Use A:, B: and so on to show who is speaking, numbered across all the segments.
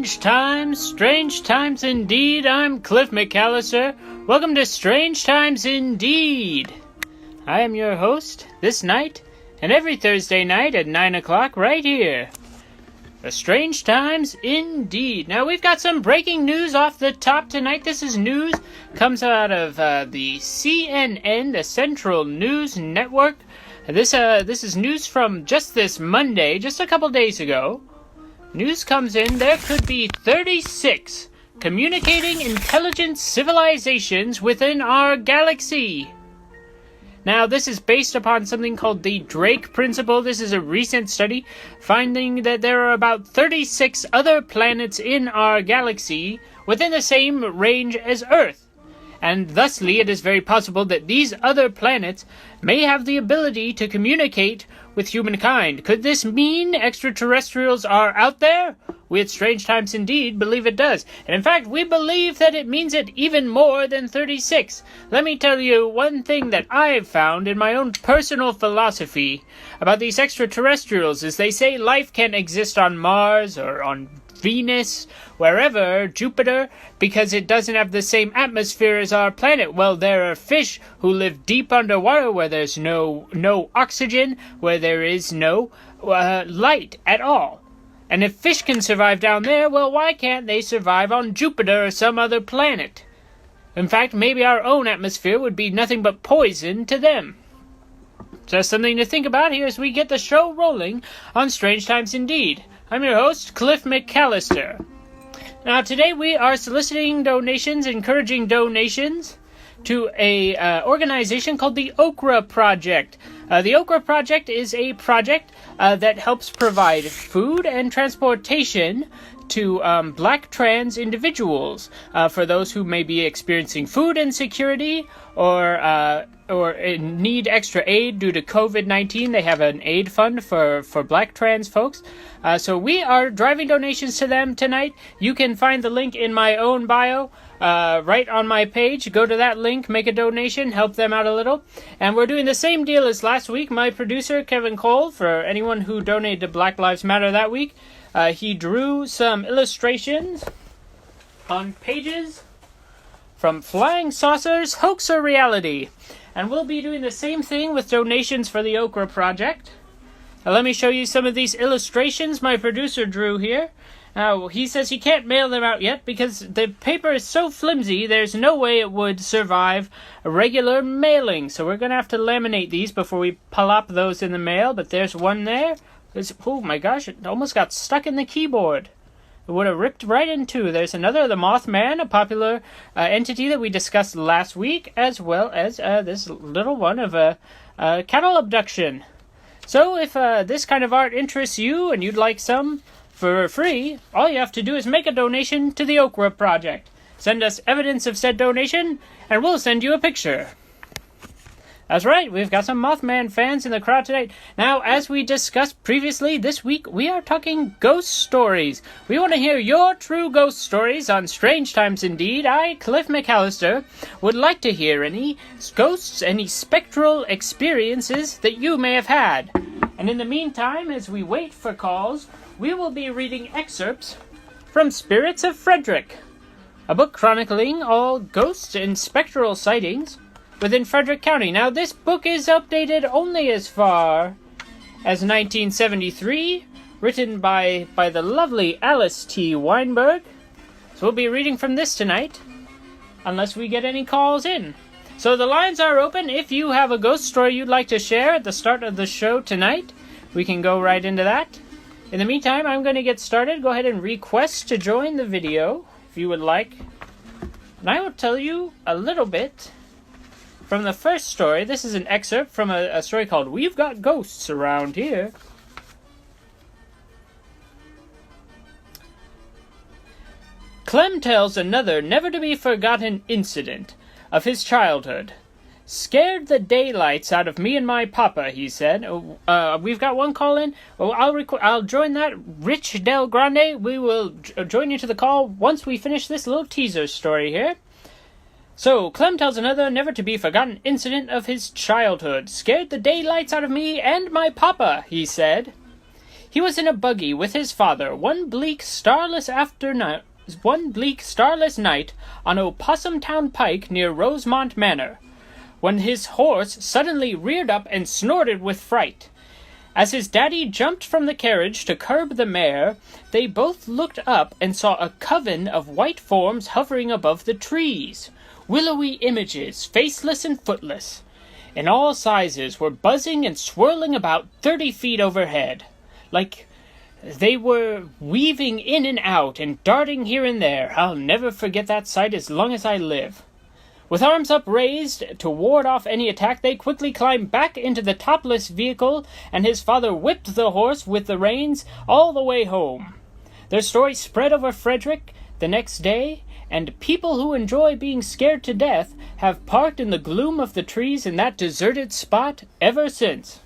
A: Strange times indeed. I'm Cliff McAllister. Welcome to Strange Times Indeed. I am your host this night and every Thursday night at 9 o'clock right here. The Strange Times Indeed. Now we've got some breaking news off the top tonight. This is news, comes out of the CNN, the Central News Network. This is news from just this Monday, just a couple days ago. News comes in, there could be 36 communicating intelligent civilizations within our galaxy. Now, this is based upon something called the Drake Principle. This is a recent study finding that there are about 36 other planets in our galaxy within the same range as Earth. And thusly, it is very possible that these other planets may have the ability to communicate with humankind. Could this mean extraterrestrials are out there? We at Strange Times Indeed believe it does. And in fact, we believe that it means it even more than 36. Let me tell you one thing that I've found in my own personal philosophy about these extraterrestrials is they say life can exist on Mars or on Venus, wherever, Jupiter, because it doesn't have the same atmosphere as our planet. Well, there are fish who live deep underwater where there's no oxygen, where there is no light at all. And if fish can survive down there, well, why can't they survive on Jupiter or some other planet? In fact, maybe our own atmosphere would be nothing but poison to them. Just something to think about here as we get the show rolling on Strange Times Indeed. I'm your host, Cliff McAllister. Now, today we are soliciting donations, encouraging donations to a organization called the Okra Project. The Okra Project is a project that helps provide food and transportation to black trans individuals, for those who may be experiencing food insecurity or need extra aid due to COVID-19. They have an aid fund for black trans folks. So we are driving donations to them tonight. You can find the link in my own bio, right on my page. Go to that link, make a donation, help them out a little. And we're doing the same deal as last week. My producer, Kevin Cole, for anyone who donated to Black Lives Matter that week, he drew some illustrations on pages from Flying Saucers, Hoax or Reality. And we'll be doing the same thing with donations for the Okra Project. Now, let me show you some of these illustrations my producer drew here. Now, he says he can't mail them out yet because the paper is so flimsy, there's no way it would survive a regular mailing. So we're going to have to laminate these before we plop those in the mail. But there's one there. Oh my gosh, it almost got stuck in the keyboard. It would have ripped right in two. There's another, the Mothman, a popular entity that we discussed last week, as well as this little one of a cattle abduction. So if this kind of art interests you and you'd like some for free, all you have to do is make a donation to the Okra Project. Send us evidence of said donation, and we'll send you a picture. That's right, we've got some Mothman fans in the crowd tonight. Now, as we discussed previously, this week we are talking ghost stories. We want to hear your true ghost stories on Strange Times Indeed. I, Cliff McAllister, would like to hear any ghosts, any spectral experiences that you may have had. And in the meantime, as we wait for calls, we will be reading excerpts from Spirits of Frederick, a book chronicling all ghosts and spectral sightings within Frederick County. Now, this book is updated only as far as 1973, written by the lovely Alice T. Weinberg. So we'll be reading from this tonight, unless we get any calls in. So the lines are open. If you have a ghost story you'd like to share at the start of the show tonight, we can go right into that. In the meantime, I'm going to get started. Go ahead and request to join the video, if you would like. And I will tell you a little bit from the first story. This is an excerpt from a story called We've Got Ghosts Around Here. Clem tells another never-to-be-forgotten incident of his childhood. Scared the daylights out of me and my papa, he said. We've got one call in. I'll join that. Rich Del Grande, we will join you to the call once we finish this little teaser story here. So, Clem tells another never-to-be-forgotten incident of his childhood. Scared the daylights out of me and my papa, he said. He was in a buggy with his father one bleak, starless night on Opossum Town Pike near Rosemont Manor, when his horse suddenly reared up and snorted with fright. As his daddy jumped from the carriage to curb the mare, they both looked up and saw a coven of white forms hovering above the trees. Willowy images, faceless and footless, in all sizes, were buzzing and swirling about 30 feet overhead, like they were weaving in and out and darting here and there. I'll never forget that sight as long as I live. With arms upraised to ward off any attack, they quickly climbed back into the topless vehicle, and his father whipped the horse with the reins all the way home. Their story spread over Frederick the next day, and people who enjoy being scared to death have parked in the gloom of the trees in that deserted spot ever since.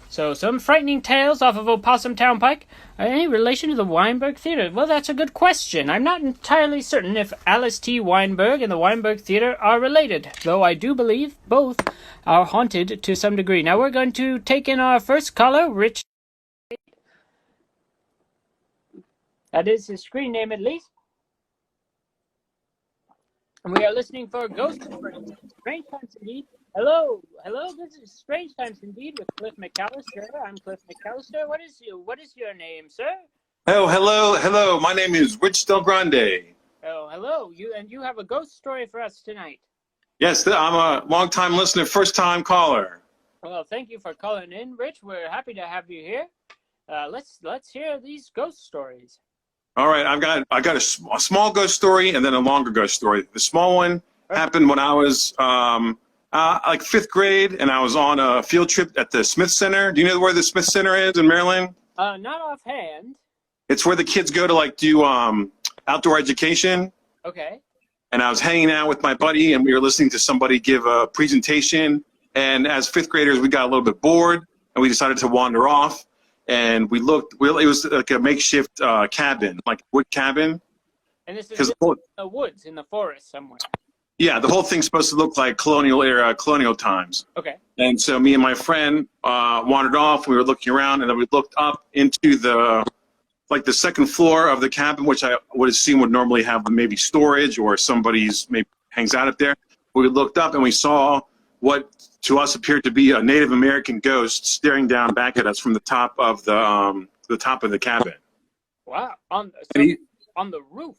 A: So, some frightening tales off of Opossum Town Pike. Any relation to the Weinberg Theater? Well, that's a good question. I'm not entirely certain if Alice T. Weinberg and the Weinberg Theater are related, though I do believe both are haunted to some degree. Now we're going to take in our first caller, Rich. That is his screen name, at least. And we are listening for Ghost Stories. Strange Times Indeed. Hello, this is Strange Times Indeed with Cliff McAllister. I'm Cliff McAllister. What is your name, sir?
B: Oh, hello. My name is Rich Del Grande.
A: Oh, hello. You have a ghost story for us tonight.
B: Yes, I'm a long-time listener, first-time caller.
A: Well, thank you for calling in, Rich. We're happy to have you here. Let's hear these ghost stories.
B: All right, I got a small ghost story and then a longer ghost story. The small one happened when I was like 5th grade, and I was on a field trip at the Smith Center. Do you know where the Smith Center is in Maryland?
A: Not offhand.
B: It's where the kids go to like do outdoor education.
A: Okay.
B: And I was hanging out with my buddy, and we were listening to somebody give a presentation. And as 5th graders, we got a little bit bored, and we decided to wander off. And we looked. It was like a makeshift cabin, like a wood cabin.
A: And this is in the woods, in the forest somewhere.
B: Yeah, the whole thing's supposed to look like colonial era, colonial times.
A: Okay.
B: And so me and my friend wandered off. We were looking around, and then we looked up into the second floor of the cabin, which I would assume would normally have maybe storage or somebody's maybe hangs out up there. We looked up and we saw what to us appeared to be a Native American ghost staring down back at us from the top of the cabin.
A: Wow! On the roof.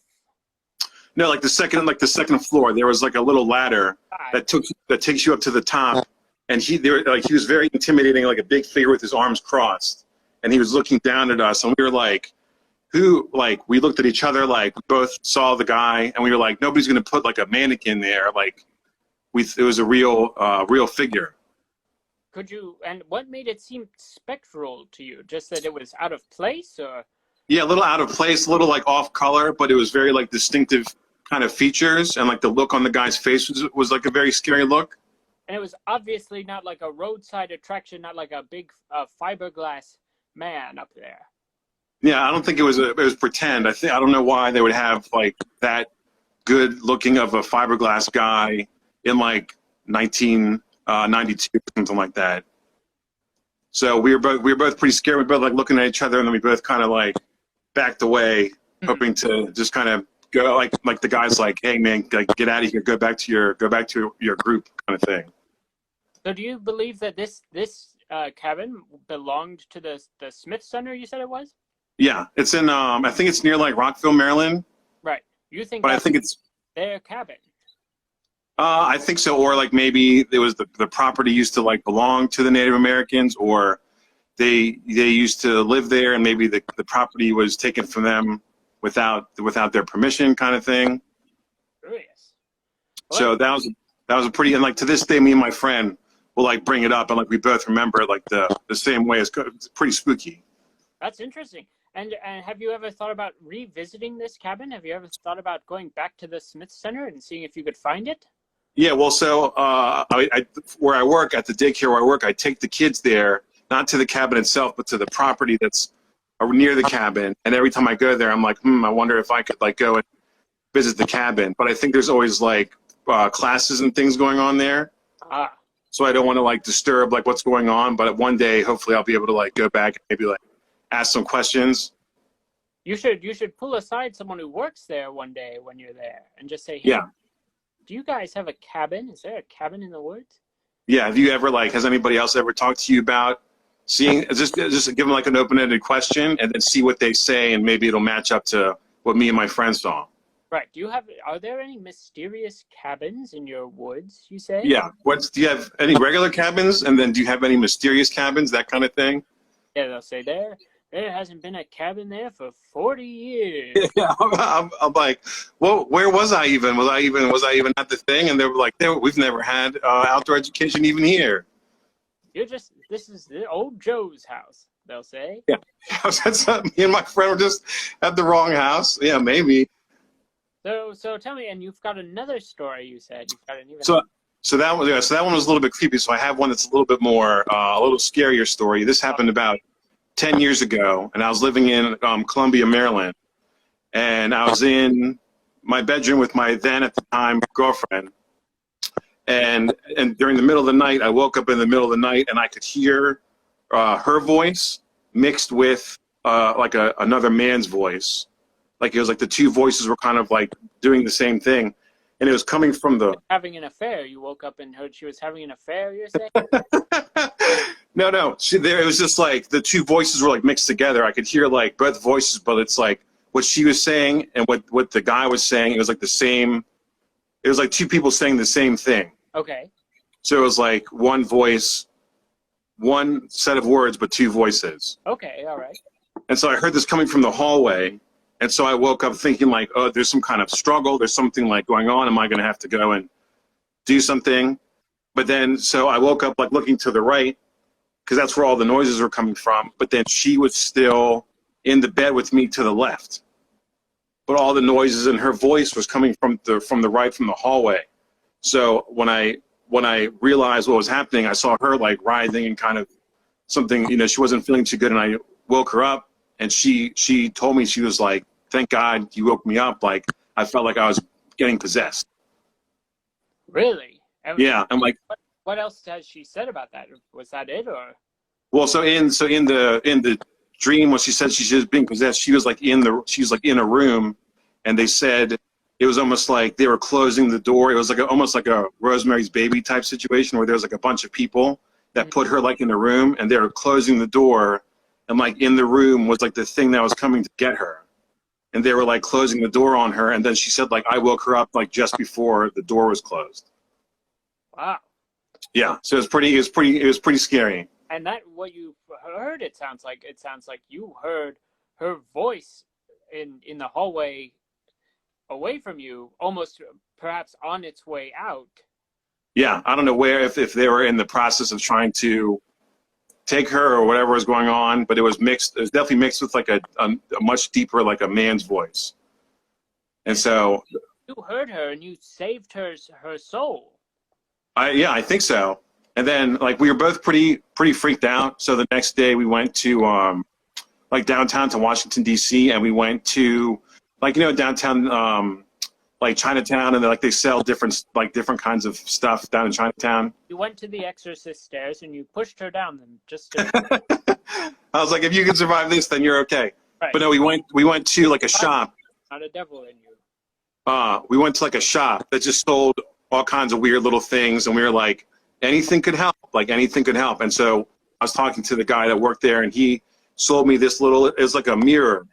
B: No, like the second floor. There was like a little ladder that takes you up to the top, and he was very intimidating, like a big figure with his arms crossed, and he was looking down at us, and we were like, who? Like we looked at each other, like we both saw the guy, and we were like, nobody's gonna put like a mannequin there, like it was a real figure.
A: And what made it seem spectral to you? Just that it was out of place, or?
B: Yeah, a little out of place, a little like off color, but it was very like distinctive kind of features, and like the look on the guy's face was like a very scary look.
A: And it was obviously not like a roadside attraction, not like a big fiberglass man up there.
B: Yeah, I don't think it was pretend. I don't know why they would have like that good looking of a fiberglass guy in like 1992, something like that. So we were both pretty scared. We were both like looking at each other, and then we both kind of like backed away, hoping to just kind of go like the guy's like, "Hey man, like, get out of here, go back to your group," kind of thing.
A: So do you believe that this cabin belonged to the Smith Center? You said it was.
B: Yeah, it's in I think it's near like Rockville, Maryland.
A: Right. You think?
B: But I think it's
A: their cabin.
B: I think so, or like maybe it was the property used to like belong to the Native Americans, or they used to live there, and maybe the property was taken from them without their permission, kind of thing.
A: Curious.
B: So that was a pretty, and like to this day, me and my friend will like bring it up, and like we both remember it like the same way. It's pretty spooky.
A: That's interesting. And have you ever thought about revisiting this cabin? Have you ever thought about going back to the Smith Center and seeing if you could find it?
B: Yeah, well, so where I work, at the daycare where I work, I take the kids there, not to the cabin itself, but to the property that's near the cabin. And every time I go there, I'm like, I wonder if I could like go and visit the cabin. But I think there's always like classes and things going on there. so I don't want to like disturb like what's going on. But one day, hopefully, I'll be able to like go back and maybe like ask some questions.
A: You should pull aside someone who works there one day when you're there and just say, hey,
B: Yeah,
A: do you guys have a cabin? Is there a cabin in the woods?
B: yeah. Have you ever like has anybody else ever talked to you about seeing just give them like an open-ended question and then see what they say and maybe it'll match up to what me and my friends saw.
A: Right. Are there any mysterious cabins in your woods, you say?
B: Yeah. Do you have any regular cabins and then do you have any mysterious cabins, that kind of thing?
A: Yeah, they'll say there hasn't been a cabin there for 40 years.
B: Yeah, I'm like, well, where was I even? Was I even at the thing? And they were like, we've never had outdoor education even here.
A: This is the old Joe's house, they'll say.
B: Yeah, that's me and my friend were just at the wrong house. Yeah, maybe.
A: So tell me, and you've got another story. You said you've got an even.
B: So that one was a little bit creepy. So I have one that's a little bit more, a little scarier story. This happened about 10 years ago, and I was living in Columbia, Maryland, and I was in my bedroom with my then at the time girlfriend, and during the middle of the night, I woke up in the middle of the night, and I could hear her voice mixed with like another man's voice. Like it was like the two voices were kind of like doing the same thing, and it was coming from the
A: having an affair. You woke up and heard she was having an affair. You're saying?
B: No. It was just like the two voices were like mixed together. I could hear like both voices, but it's like what she was saying and what the guy was saying. It was like the same. It was like two people saying the same thing.
A: Okay.
B: So it was like one voice, one set of words, but two voices.
A: Okay. All right.
B: And so I heard this coming from the hallway. And so I woke up thinking like, oh, there's some kind of struggle. There's something like going on. Am I going to have to go and do something? But then, so I woke up like looking to the right because that's where all the noises were coming from. But then she was still in the bed with me to the left. But all the noises and her voice was coming from the right, from the hallway. So when I realized what was happening, I saw her like writhing and kind of something, she wasn't feeling too good. And I woke her up and she told me, she was like, thank God you woke me up. Like I felt like I was getting possessed.
A: Really?
B: Yeah. I'm like,
A: what else has she said about that? Was that it or?
B: Well, so in the dream when she said she was being possessed, she was like in a room, and they said it was almost like they were closing the door. It was like almost like a Rosemary's Baby type situation where there was like a bunch of people that put her like in a room, and they were closing the door, and like in the room was like the thing that was coming to get her. And they were like closing the door on her, and then she said like I woke her up like just before the door was closed.
A: Wow.
B: Yeah, so it was pretty scary.
A: And that what you heard, it sounds like you heard her voice in the hallway away from you, almost perhaps on its way out.
B: Yeah, I don't know if they were in the process of trying to take her or whatever was going on, but it was mixed. It was definitely mixed with like a much deeper, like a man's voice. And so
A: you heard her and you saved her soul.
B: I think so. And then like we were both pretty freaked out. So the next day we went to like downtown to Washington D.C. and we went to like downtown like Chinatown, and like they sell different kinds of stuff down in Chinatown.
A: You went to the Exorcist stairs and you pushed her down them just to...
B: I was like, if you can survive this, then you're okay.
A: Right.
B: But no, we went to like a shop.
A: Not a devil in you.
B: We went to like a shop that just sold all kinds of weird little things, and we were like, anything could help. Like anything could help. And so I was talking to the guy that worked there, and he sold me this little. It was like a mirror.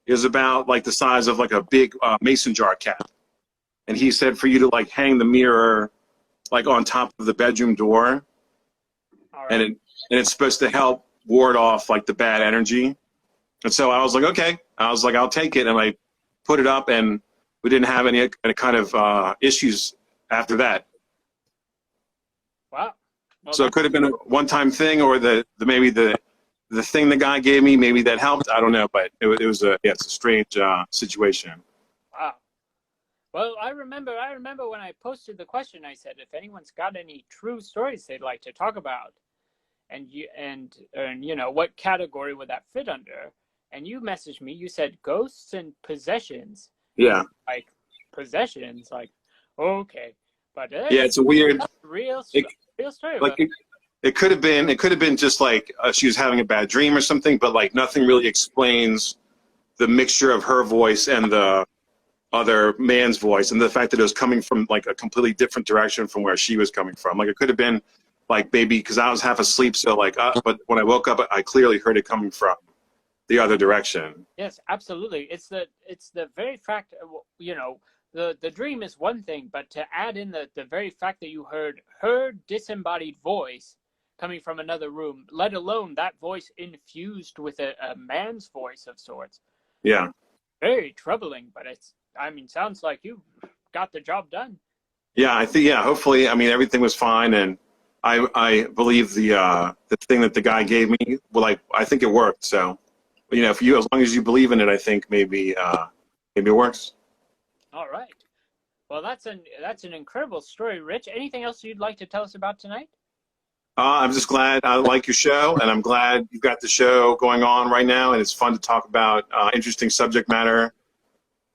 B: It was about like the size of like a big mason jar cap. And he said for you to like hang the mirror like on top of the bedroom door,
A: All right.
B: and it's supposed to help ward off like the bad energy. And so I was like, okay. I was like, I'll take it, and I put it up, and we didn't have any kind of issues after that.
A: Wow. Well,
B: So it could have been a one-time thing, or maybe the thing the guy gave me, maybe that helped. I don't know, but it's a strange situation.
A: Wow. Well, I remember when I posted the question, I said, if anyone's got any true stories they'd like to talk about, and what category would that fit under? And you messaged me, you said ghosts and possessions.
B: Yeah.
A: Like possessions, like, okay. But
B: yeah, it's a weird.
A: Real. Real story.
B: Like it could have been just like she was having a bad dream or something, but like nothing really explains the mixture of her voice and the other man's voice, and the fact that it was coming from like a completely different direction from where she was coming from. Like it could have been like maybe because I was half asleep, so like, but when I woke up, I clearly heard it coming from the other direction.
A: Yes, absolutely. It's the very fact, you know, the dream is one thing, but to add in the very fact that you heard her disembodied voice coming from another room, let alone that voice infused with a man's voice of sorts.
B: Yeah.
A: Very troubling, but I mean, sounds like you got the job done.
B: Yeah, I think, yeah, hopefully, I mean, everything was fine, and I believe the thing that the guy gave me, well, like, I think it worked. So, you know, if you, as long as you believe in it, I think maybe maybe it works.
A: All right. Well, that's an incredible story, Rich. Anything else you'd like to tell us about tonight?
B: I'm just glad I like your show, and I'm glad you've got the show going on right now, and it's fun to talk about interesting subject matter.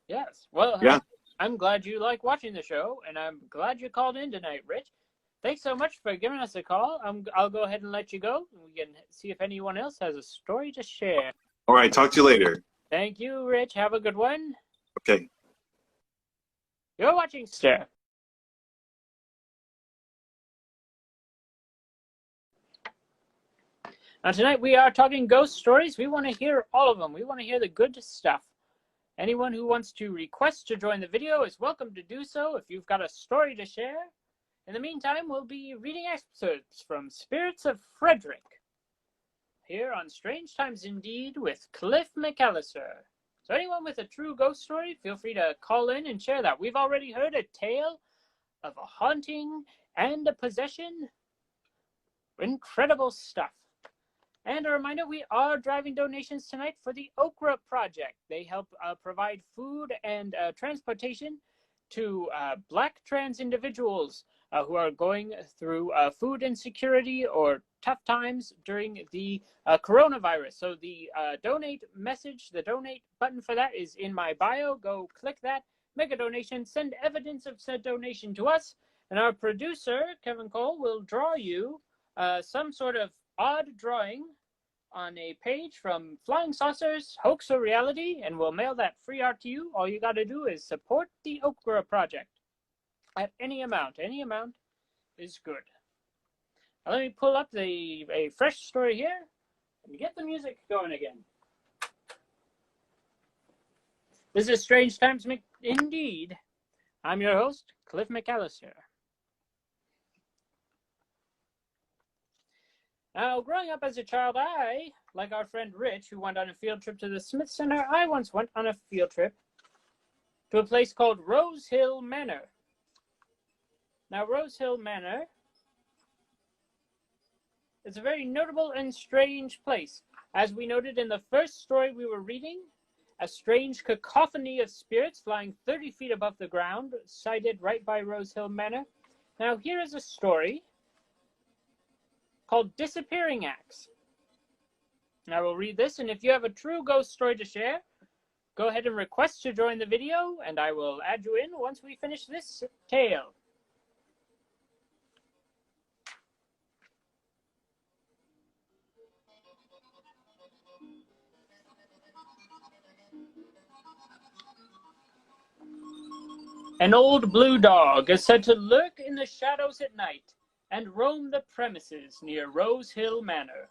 A: Yes. Well,
B: Yeah.
A: I'm glad you like watching the show, and I'm glad you called in tonight, Rich. Thanks so much for giving us a call. I'll go ahead and let you go. We can see if anyone else has a story to share.
B: All right. Talk to you later.
A: Thank you, Rich. Have a good one.
B: Okay.
A: You're watching Stir. Now, tonight we are talking ghost stories. We want to hear all of them. We want to hear the good stuff. Anyone who wants to request to join the video is welcome to do so if you've got a story to share. In the meantime, we'll be reading excerpts from Spirits of Frederick here on Strange Times Indeed with Cliff McAllister. So anyone with a true ghost story, feel free to call in and share that. We've already heard a tale of a haunting and a possession. Incredible stuff. And a reminder, we are driving donations tonight for the Okra Project. They help provide food and transportation to Black trans individuals who are going through food insecurity or tough times during the coronavirus. So the donate message, the donate button for that is in my bio. Go click that, make a donation, send evidence of said donation to us, and our producer, Kevin Cole, will draw you some sort of odd drawing on a page from Flying Saucers, Hoax or Reality, and we'll mail that free art to you. All you got to do is support the Okra Project at any amount. Any amount is good. Now let me pull up a fresh story here and get the music going again. This is Strange Times Indeed. I'm your host, Cliff McAllister. Now, growing up as a child, I, like our friend Rich, who went on a field trip to the Smith Center, I once went on a field trip to a place called Rose Hill Manor. Now, Rose Hill Manor is a very notable and strange place. As we noted in the first story we were reading, a strange cacophony of spirits flying 30 feet above the ground, sighted right by Rose Hill Manor. Now, here is a story called Disappearing Acts. I will read this, and if you have a true ghost story to share, go ahead and request to join the video, and I will add you in once we finish this tale. An old blue dog is said to lurk in the shadows at night and roam the premises near Rose Hill Manor,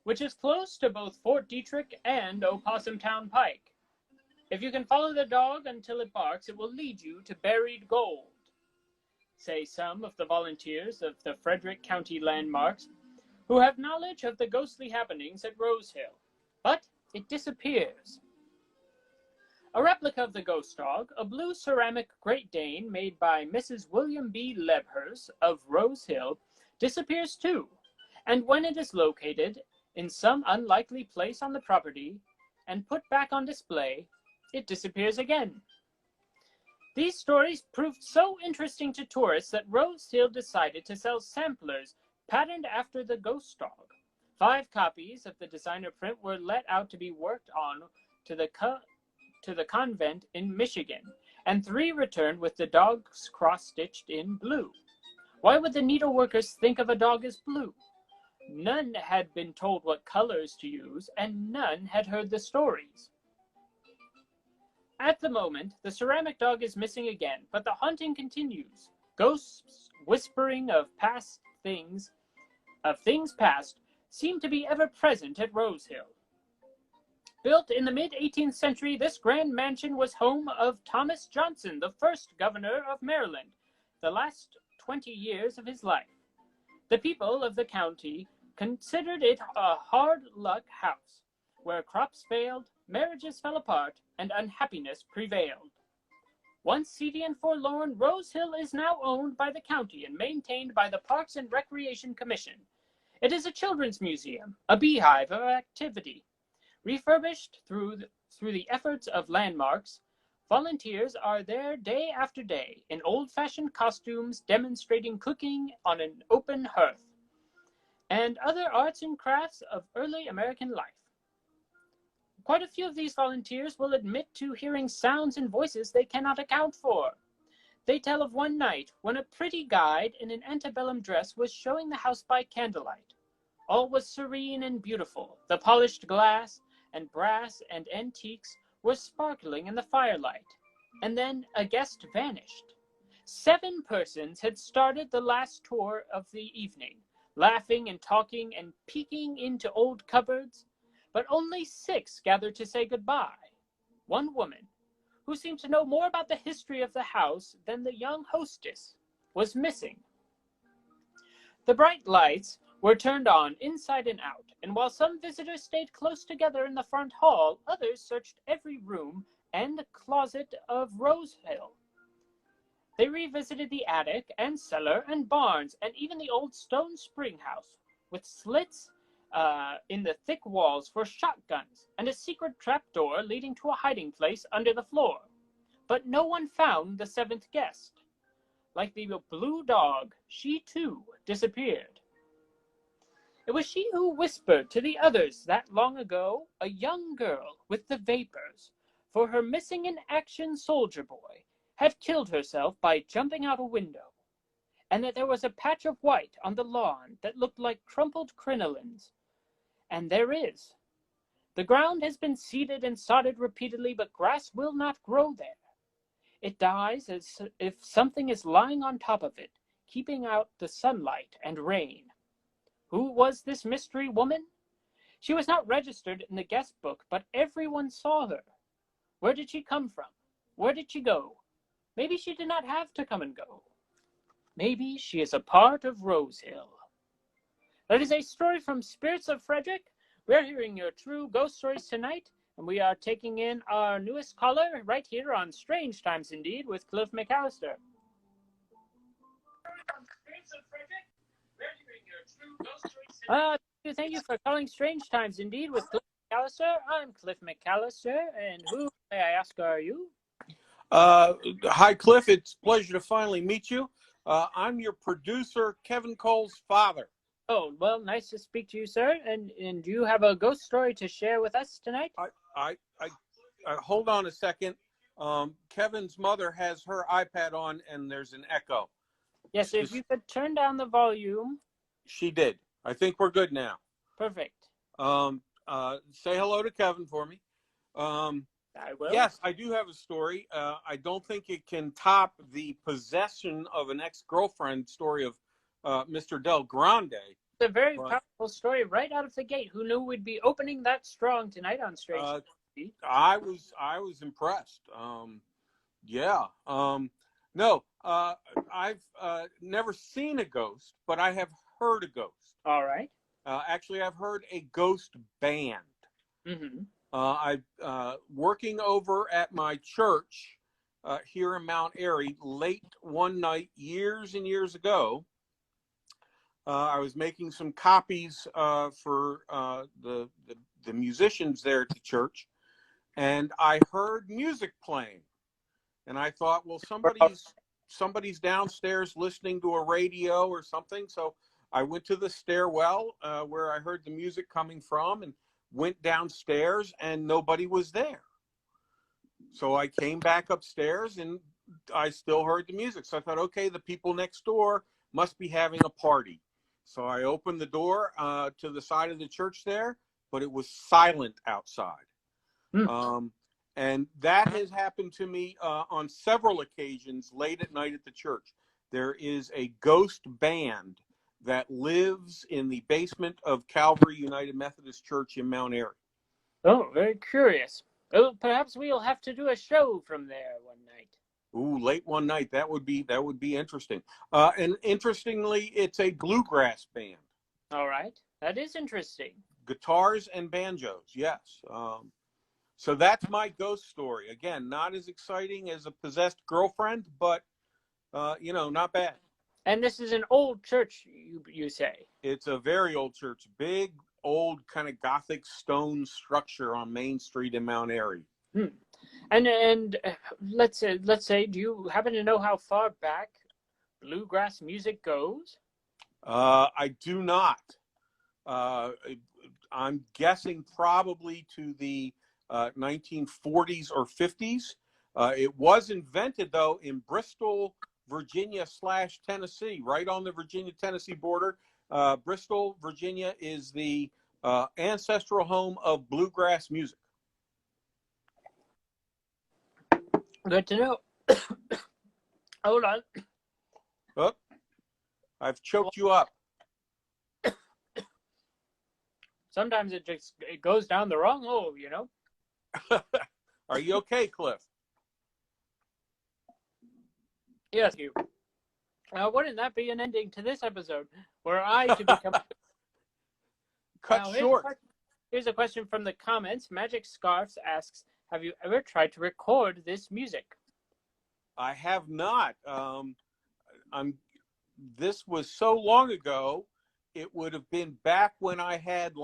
A: which is close to both Fort Detrick and Opossum Town Pike. If you can follow the dog until it barks, it will lead you to buried gold, say some of the volunteers of the Frederick County landmarks who have knowledge of the ghostly happenings at Rose Hill. But it disappears. A replica of the ghost dog, a blue ceramic Great Dane made by Mrs. William B. Lebhers of Rose Hill, disappears too, and when it is located in some unlikely place on the property and put back on display, it disappears again. These stories proved so interesting to tourists that Rose Hill decided to sell samplers patterned after the ghost dog. 5 copies of the designer print were let out to be worked on to the convent in Michigan, and 3 returned with the dogs cross-stitched in blue. Why would the needleworkers think of a dog as blue? None had been told what colors to use, and none had heard the stories. At the moment, the ceramic dog is missing again, but the haunting continues. Ghosts whispering of things past, seem to be ever present at Rose Hill. Built in the mid-18th century, this grand mansion was home of Thomas Johnson, the first governor of Maryland, the last 20 years of his life. The people of the county considered it a hard-luck house, where crops failed, marriages fell apart, and unhappiness prevailed. Once seedy and forlorn, Rose Hill is now owned by the county and maintained by the Parks and Recreation Commission. It is a children's museum, a beehive of activity. Refurbished through the efforts of landmarks, volunteers are there day after day in old-fashioned costumes demonstrating cooking on an open hearth and other arts and crafts of early American life. Quite a few of these volunteers will admit to hearing sounds and voices they cannot account for. They tell of one night when a pretty guide in an antebellum dress was showing the house by candlelight. All was serene and beautiful. The polished glass and brass and antiques were sparkling in the firelight. And then a guest vanished. 7 persons had started the last tour of the evening, laughing and talking and peeking into old cupboards, but only 6 gathered to say goodbye. One woman, who seemed to know more about the history of the house than the young hostess, was missing. The bright lights were turned on inside and out, and while some visitors stayed close together in the front hall, others searched every room and closet of Rose Hill. They revisited the attic and cellar and barns, and even the old stone spring house, with slits in the thick walls for shotguns, and a secret trapdoor leading to a hiding place under the floor. But no one found the 7th guest. Like the blue dog, she too disappeared. It was she who whispered to the others that long ago a young girl with the vapors, for her missing in action soldier boy, had killed herself by jumping out a window, and that there was a patch of white on the lawn that looked like crumpled crinolines. And there is. The ground has been seeded and sodded repeatedly, but grass will not grow there. It dies as if something is lying on top of it, keeping out the sunlight and rain. Who was this mystery woman? She was not registered in the guest book, but everyone saw her. Where did she come from? Where did she go? Maybe she did not have to come and go. Maybe she is a part of Rose Hill. That is a story from Spirits of Frederick. We're hearing your true ghost stories tonight, and we are taking in our newest caller right here on Strange Times Indeed with Cliff McAllister. Thank you for calling Strange Times Indeed with Cliff McAllister. I'm Cliff McAllister, and who, may I ask, are you?
C: Hi, Cliff. It's a pleasure to finally meet you. I'm your producer, Kevin Cole's father.
A: Oh, well, nice to speak to you, sir. And do you have a ghost story to share with us tonight?
C: I hold on a second. Kevin's mother has her iPad on, and there's an echo.
A: Yes, if you could turn down the volume.
C: She did. I think we're good now.
A: Perfect.
C: Say hello to Kevin for me.
A: I will.
C: Yes, I do have a story. I don't think it can top the possession of an ex-girlfriend story of Mr. Del Grande.
A: It's a very powerful story right out of the gate. Who knew we'd be opening that strong tonight on Strange?
C: I was impressed. No, I've never seen a ghost, but I have heard a ghost.
A: All right.
C: Actually, I've heard a ghost band.
A: Mm-hmm.
C: I working over at my church here in Mount Airy late one night years and years ago. I was making some copies for the musicians there at the church, and I heard music playing, and I thought, well, somebody's downstairs listening to a radio or something. So I went to the stairwell where I heard the music coming from, and went downstairs, and nobody was there. So I came back upstairs, and I still heard the music. So I thought, okay, the people next door must be having a party. So I opened the door to the side of the church there, but it was silent outside. And that has happened to me on several occasions late at night at the church. There is a ghost band that lives in the basement of Calvary United Methodist Church in Mount Airy.
A: Oh, very curious. Well, perhaps we'll have to do a show from there one night.
C: Ooh, late one night. That would be interesting. And interestingly, it's a bluegrass band.
A: All right. That is interesting.
C: Guitars and banjos, yes. So that's my ghost story. Again, not as exciting as a possessed girlfriend, but, not bad.
A: And this is an old church, you say?
C: It's a very old church. Big, old, kind of Gothic stone structure on Main Street in Mount Airy.
A: And let's say, do you happen to know how far back bluegrass music goes?
C: I do not. I'm guessing probably to the 1940s or 50s. It was invented, though, in Bristol, Virginia / Tennessee, right on the Virginia-Tennessee border. Bristol, Virginia is the ancestral home of bluegrass music.
A: Good to know. Hold on.
C: Oh, I've choked you up.
A: Sometimes it goes down the wrong hole,
C: Are you okay, Cliff?
A: Yes, you. Wouldn't that be an ending to this episode? Were I to become...
C: Cut short.
A: Here's a question from the comments. Magic Scarfs asks, have you ever tried to record this music?
C: I have not. This was so long ago, it would have been back when I had,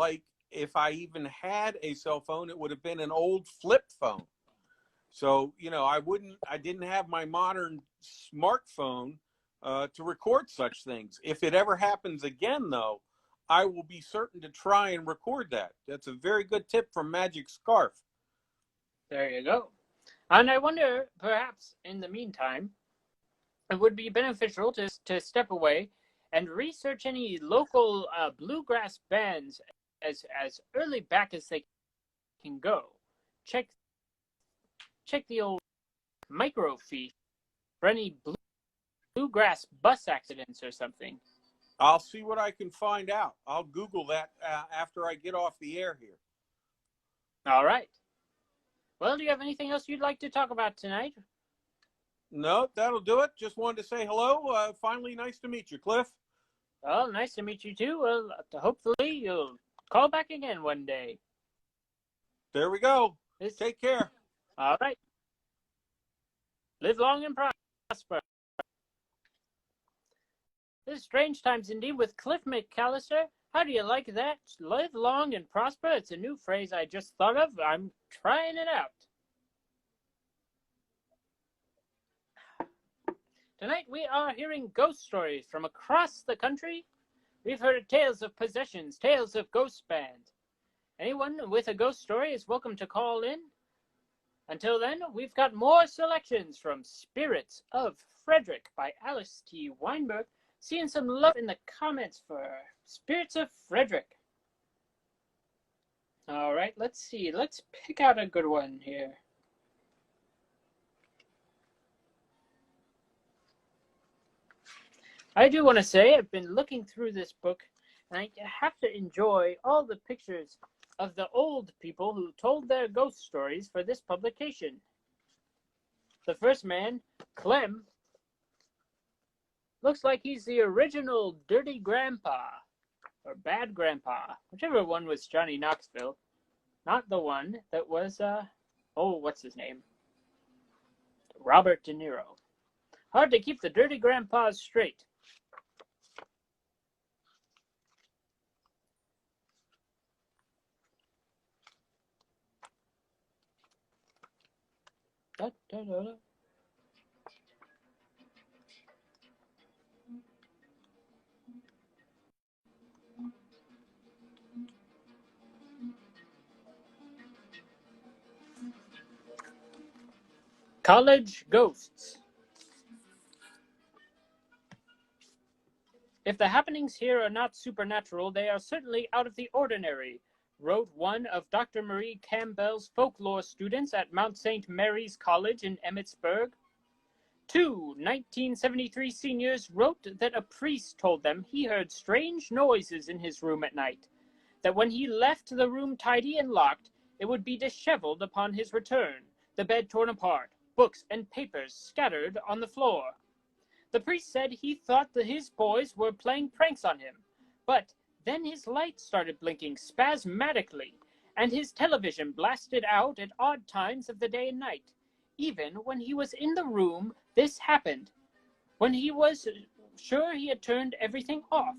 C: if I even had a cell phone, it would have been an old flip phone. So, I didn't have my modern smartphone to record such things. If it ever happens again, though, I will be certain to try and record that. That's a very good tip from Magic Scarf.
A: There you go. And I wonder, perhaps in the meantime, it would be beneficial to step away and research any local bluegrass bands as early back as they can go. Check the old microfiche for any bluegrass bus accidents or something.
C: I'll see what I can find out. I'll Google that after I get off the air here.
A: All right. Well, do you have anything else you'd like to talk about tonight?
C: No, that'll do it. Just wanted to say hello. Finally, nice to meet you, Cliff.
A: Well, nice to meet you too. Well, hopefully you'll call back again one day.
C: There we go. Take care.
A: All right. Live long and prosper. This is Strange Times Indeed with Cliff McAllister. How do you like that? Live long and prosper. It's a new phrase I just thought of. I'm trying it out. Tonight we are hearing ghost stories from across the country. We've heard tales of possessions, tales of ghost bands. Anyone with a ghost story is welcome to call in. Until then, we've got more selections from Spirits of Frederick by Alice T. Weinberg. Seeing some love in the comments for Spirits of Frederick. All right, let's see. Let's pick out a good one here. I do want to say I've been looking through this book, and I have to enjoy all the pictures of the old people who told their ghost stories for this publication. The first man, Clem, looks like he's the original dirty grandpa, or bad grandpa, whichever one was Johnny Knoxville. Not the one that was, what's his name? Robert De Niro. Hard to keep the dirty grandpas straight. Da, da, da, da. College Ghosts. "If the happenings here are not supernatural, they are certainly out of the ordinary," wrote one of Dr. Marie Campbell's folklore students at Mount St. Mary's College in Emmitsburg. Two 1973 seniors wrote that a priest told them he heard strange noises in his room at night, that when he left the room tidy and locked, it would be disheveled upon his return, the bed torn apart, books and papers scattered on the floor. The priest said he thought that his boys were playing pranks on him, but then his light started blinking spasmodically, and his television blasted out at odd times of the day and night. Even when he was in the room, this happened, when he was sure he had turned everything off.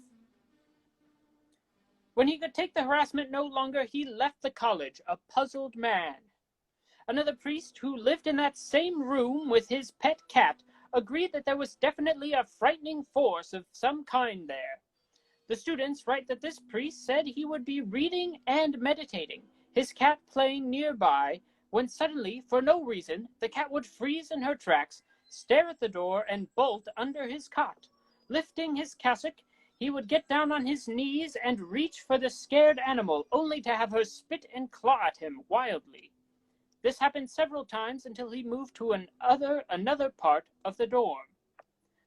A: When he could take the harassment no longer, he left the college, a puzzled man. Another priest who lived in that same room with his pet cat agreed that there was definitely a frightening force of some kind there. The students write that this priest said he would be reading and meditating, his cat playing nearby, when suddenly, for no reason, the cat would freeze in her tracks, stare at the door, and bolt under his cot. Lifting his cassock, he would get down on his knees and reach for the scared animal, only to have her spit and claw at him wildly. This happened several times until he moved to another part of the dorm.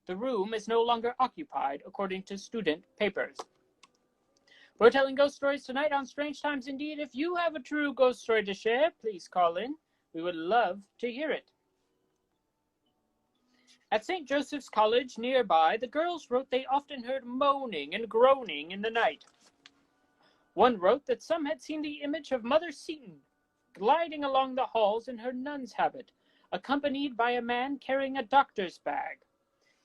A: The room is no longer occupied, according to student papers. We're telling ghost stories tonight on Strange Times Indeed. If you have a true ghost story to share, please call in. We would love to hear it. At St. Joseph's College nearby, the girls wrote they often heard moaning and groaning in the night. One wrote that some had seen the image of Mother Seton gliding along the halls in her nun's habit, accompanied by a man carrying a doctor's bag.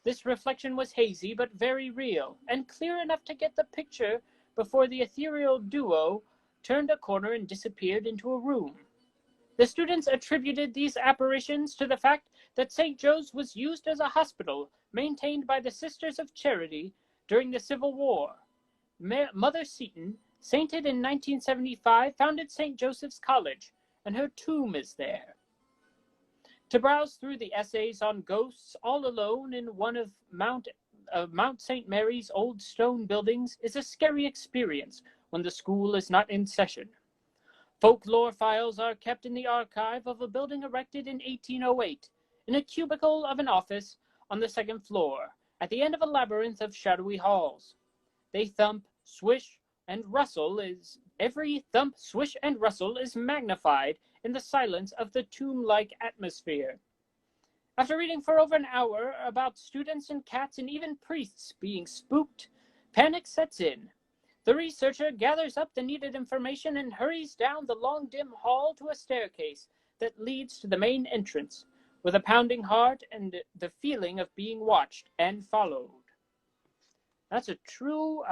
A: This reflection was hazy but very real, and clear enough to get the picture before the ethereal duo turned a corner and disappeared into a room. The students attributed these apparitions to the fact that St. Joe's was used as a hospital maintained by the Sisters of Charity during the Civil War. Mother Seton, sainted in 1975, founded St. Joseph's College, and her tomb is there. To browse through the essays on ghosts all alone in one of Mount St. Mary's old stone buildings is a scary experience when the school is not in session. Folklore files are kept in the archive of a building erected in 1808, in a cubicle of an office on the second floor, at the end of a labyrinth of shadowy halls. They thump, swish, and rustle every thump, swish, and rustle is magnified in the silence of the tomb-like atmosphere. After reading for over an hour about students and cats and even priests being spooked, panic sets in. The researcher gathers up the needed information and hurries down the long, dim hall to a staircase that leads to the main entrance, with a pounding heart and the feeling of being watched and followed. That's a true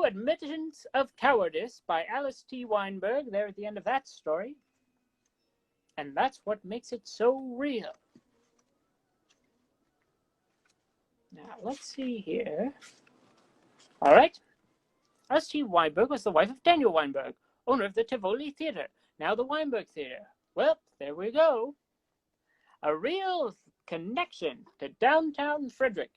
A: admittance of cowardice by Alice T. Weinberg there at the end of that story. And that's what makes it so real. Now, let's see here. All right. Alice T. Weinberg was the wife of Daniel Weinberg, owner of the Tivoli Theater, now the Weinberg Theater. Well, there we go. A real connection to downtown Frederick.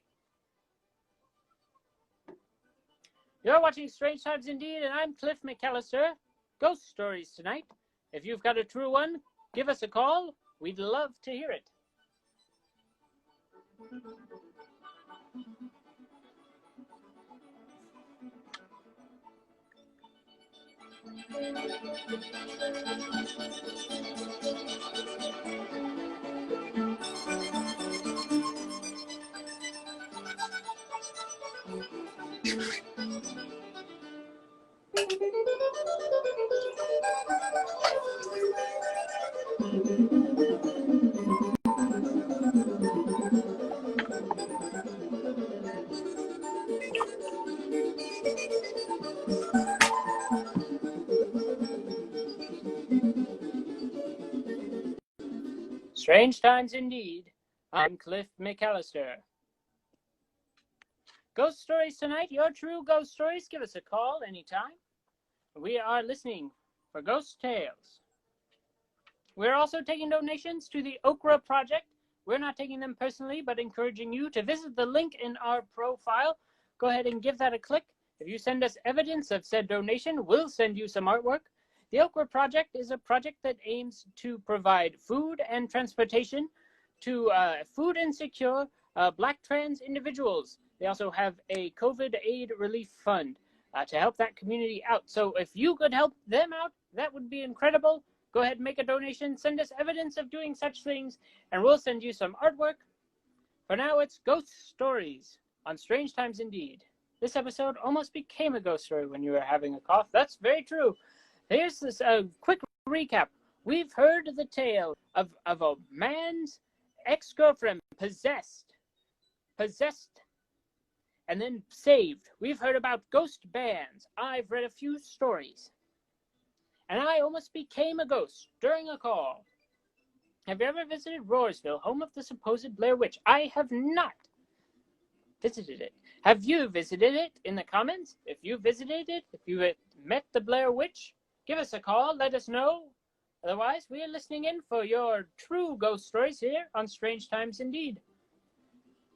A: You're watching Strange Times Indeed, and I'm Cliff McAllister. Ghost stories tonight. If you've got a true one, give us a call. We'd love to hear it. Strange Times Indeed. I'm Cliff McAllister. Ghost stories tonight. Your true ghost stories. Give us a call anytime. We are listening for ghost tales. We're also taking donations to the Okra Project, We're not taking them personally, but encouraging you to visit the link in our profile. Go ahead and give that a click. If you send us evidence of said donation, we'll send you some artwork. The Okra Project is a project that aims to provide food and transportation to food insecure Black trans individuals. They also have a COVID aid relief fund to help that community out. So if you could help them out, that would be incredible. Go ahead and make a donation. Send us evidence of doing such things, and we'll send you some artwork. For now, it's Ghost Stories on Strange Times Indeed. This episode almost became a ghost story when you were having a cough. That's very true. Here's this quick recap. We've heard the tale of a man's ex-girlfriend possessed, and then saved. We've heard about ghost bands. I've read a few stories. And I almost became a ghost during a call. Have you ever visited Roarsville, home of the supposed Blair Witch? I have not visited it. Have you visited it in the comments? If you visited it, if you met the Blair Witch, give us a call, let us know. Otherwise, we are listening in for your true ghost stories here on Strange Times Indeed.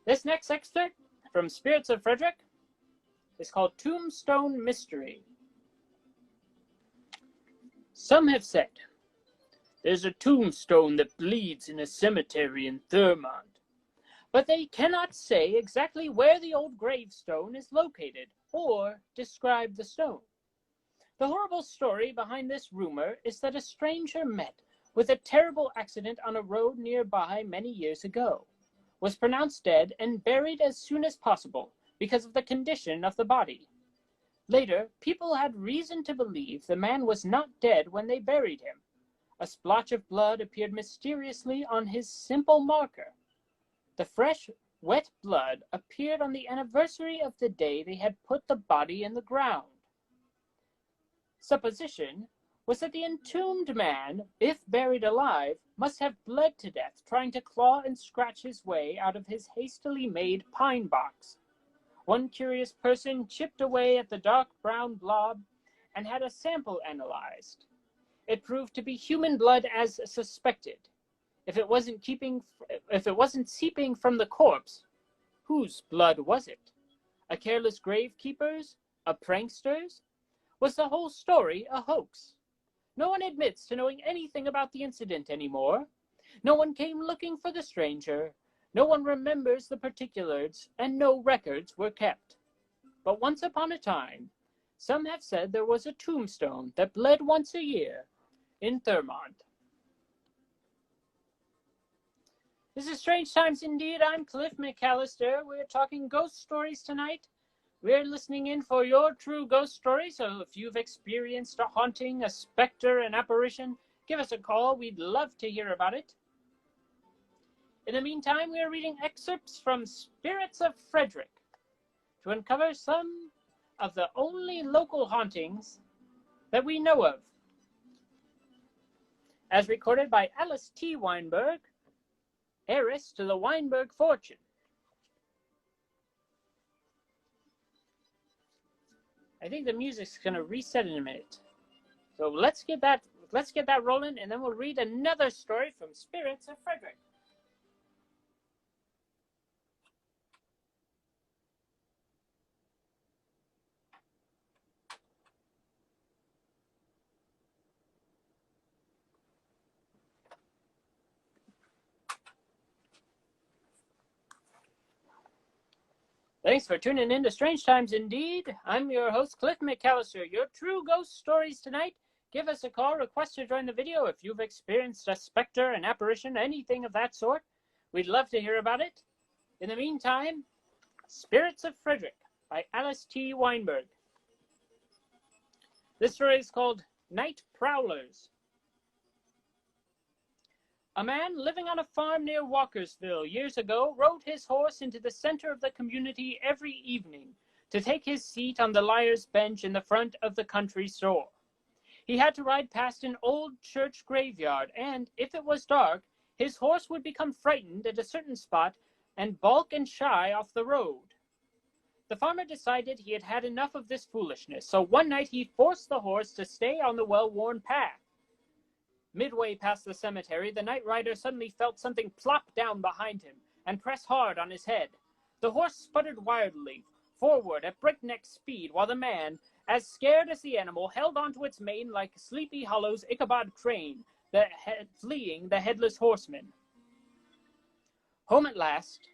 A: This next excerpt from Spirits of Frederick is called Tombstone Mystery. Some have said, there's a tombstone that bleeds in a cemetery in Thurmont, but they cannot say exactly where the old gravestone is located or describe the stone. The horrible story behind this rumor is that a stranger met with a terrible accident on a road nearby many years ago, was pronounced dead and buried as soon as possible because of the condition of the body. Later, people had reason to believe the man was not dead when they buried him. A splotch of blood appeared mysteriously on his simple marker. The fresh, wet blood appeared on the anniversary of the day they had put the body in the ground. Supposition was that the entombed man, if buried alive, must have bled to death trying to claw and scratch his way out of his hastily made pine box. One curious person chipped away at the dark brown blob and had a sample analyzed. It proved to be human blood as suspected. If it wasn't seeping from the corpse, whose blood was it? A careless gravekeeper's? A prankster's? Was the whole story a hoax? No one admits to knowing anything about the incident anymore. No one came looking for the stranger. No one remembers the particulars, and no records were kept. But once upon a time, some have said there was a tombstone that bled once a year in Thurmont. This is Strange Times Indeed. I'm Cliff McAllister. We're talking ghost stories tonight. We're listening in for your true ghost story, so if you've experienced a haunting, a specter, an apparition, give us a call. We'd love to hear about it. In the meantime, we are reading excerpts from Spirits of Frederick to uncover some of the only local hauntings that we know of. As recorded by Alice T. Weinberg, heiress to the Weinberg fortune. I think the music's going to reset in a minute. So let's get that rolling, and then we'll read another story from Spirits of Frederick. Thanks for tuning in to Strange Times Indeed. I'm your host, Cliff McAllister. Your true ghost stories tonight. Give us a call, request to join the video if you've experienced a specter, an apparition, anything of that sort. We'd love to hear about it. In the meantime, Spirits of Frederick by Alice T. Weinberg. This story is called Night Prowlers. A man living on a farm near Walkersville years ago rode his horse into the center of the community every evening to take his seat on the liar's bench in the front of the country store. He had to ride past an old church graveyard, and if it was dark, his horse would become frightened at a certain spot and balk and shy off the road. The farmer decided he had had enough of this foolishness, so one night he forced the horse to stay on the well-worn path. Midway past the cemetery, the night rider suddenly felt something plop down behind him and press hard on his head. The horse sputtered wildly forward at breakneck speed, while the man, as scared as the animal, held onto its mane like Sleepy Hollow's Ichabod Crane, fleeing the headless horseman. Home at last,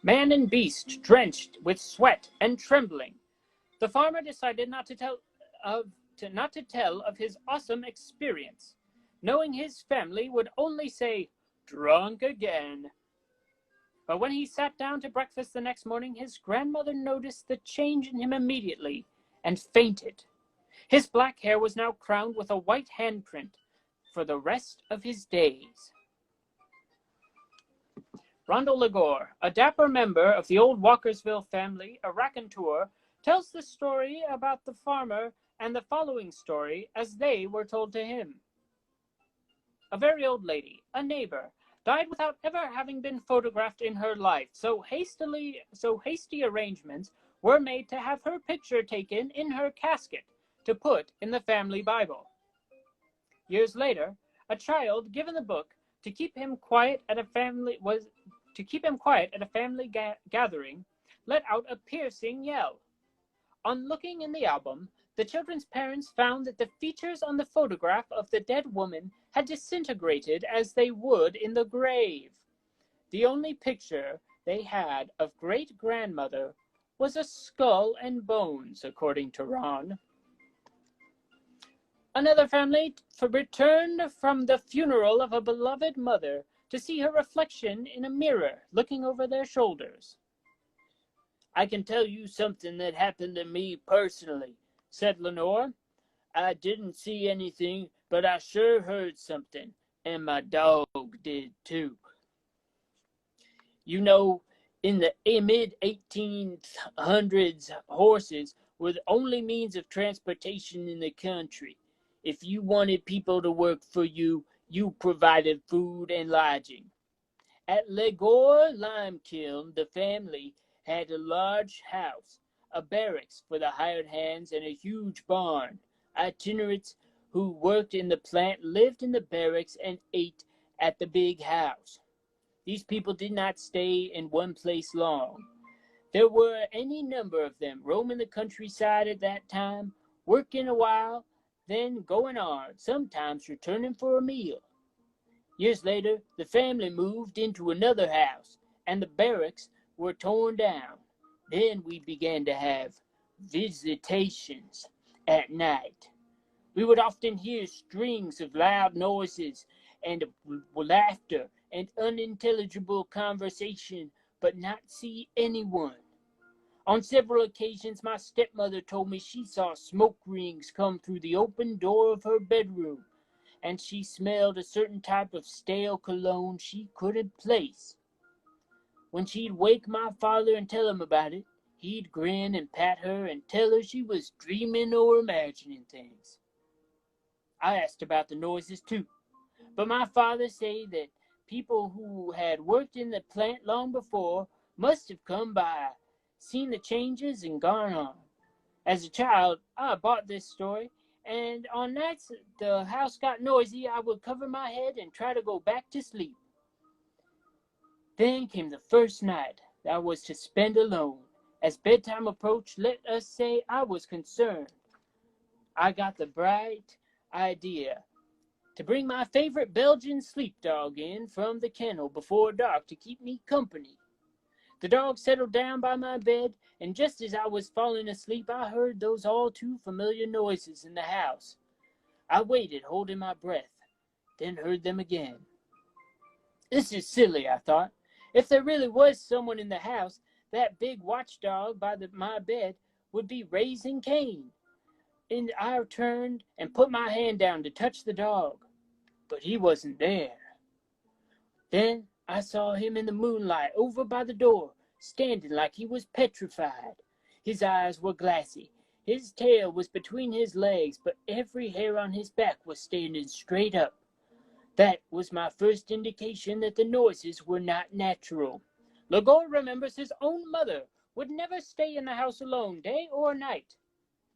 A: man and beast drenched with sweat and trembling, the farmer decided not to tell of his awesome experience, knowing his family would only say, "Drunk again." But when he sat down to breakfast the next morning, his grandmother noticed the change in him immediately and fainted. His black hair was now crowned with a white handprint for the rest of his days. Rondo Legore, a dapper member of the old Walkersville family, a raconteur, tells the story about the farmer and the following story as they were told to him. A very old lady, a neighbor, died without ever having been photographed in her life, so hasty arrangements were made to have her picture taken in her casket to put in the family Bible. Years later, a child given the book to keep him quiet at a family gathering let out a piercing yell. On looking in the album, the children's parents found that the features on the photograph of the dead woman had disintegrated as they would in the grave. The only picture they had of great-grandmother was a skull and bones, according to Ron. Another family returned from the funeral of a beloved mother to see her reflection in a mirror looking over their shoulders. "I can tell you something that happened to me personally," said Lenore. "I didn't see anything, but I sure heard something, and my dog did too. You know, in the mid-1800s, horses were the only means of transportation in the country. If you wanted people to work for you, you provided food and lodging. At Legore Lime Kiln, the family had a large house, a barracks for the hired hands, and a huge barn. Itinerants who worked in the plant lived in the barracks and ate at the big house. These people did not stay in one place long. There were any number of them roaming the countryside at that time, working a while, then going on, sometimes returning for a meal. Years later, the family moved into another house, and the barracks were torn down. Then we began to have visitations at night. We would often hear strings of loud noises and laughter and unintelligible conversation, but not see anyone. On several occasions, my stepmother told me she saw smoke rings come through the open door of her bedroom, and she smelled a certain type of stale cologne she couldn't place. When she'd wake my father and tell him about it, he'd grin and pat her and tell her she was dreaming or imagining things. I asked about the noises too, but my father said that people who had worked in the plant long before must have come by, seen the changes, and gone on. As a child, I bought this story, and on nights the house got noisy, I would cover my head and try to go back to sleep. Then came the first night that I was to spend alone. As bedtime approached, let us say I was concerned. I got the bright idea to bring my favorite Belgian sleep dog in from the kennel before dark to keep me company. The dog settled down by my bed, and just as I was falling asleep, I heard those all too familiar noises in the house. I waited, holding my breath, then heard them again. This is silly, I thought. If there really was someone in the house, that big watchdog by my bed would be raising Cain. And I turned and put my hand down to touch the dog, but he wasn't there. Then I saw him in the moonlight over by the door, standing like he was petrified. His eyes were glassy. His tail was between his legs, but every hair on his back was standing straight up. That was my first indication that the noises were not natural. Legore remembers his own mother would never stay in the house alone, day or night.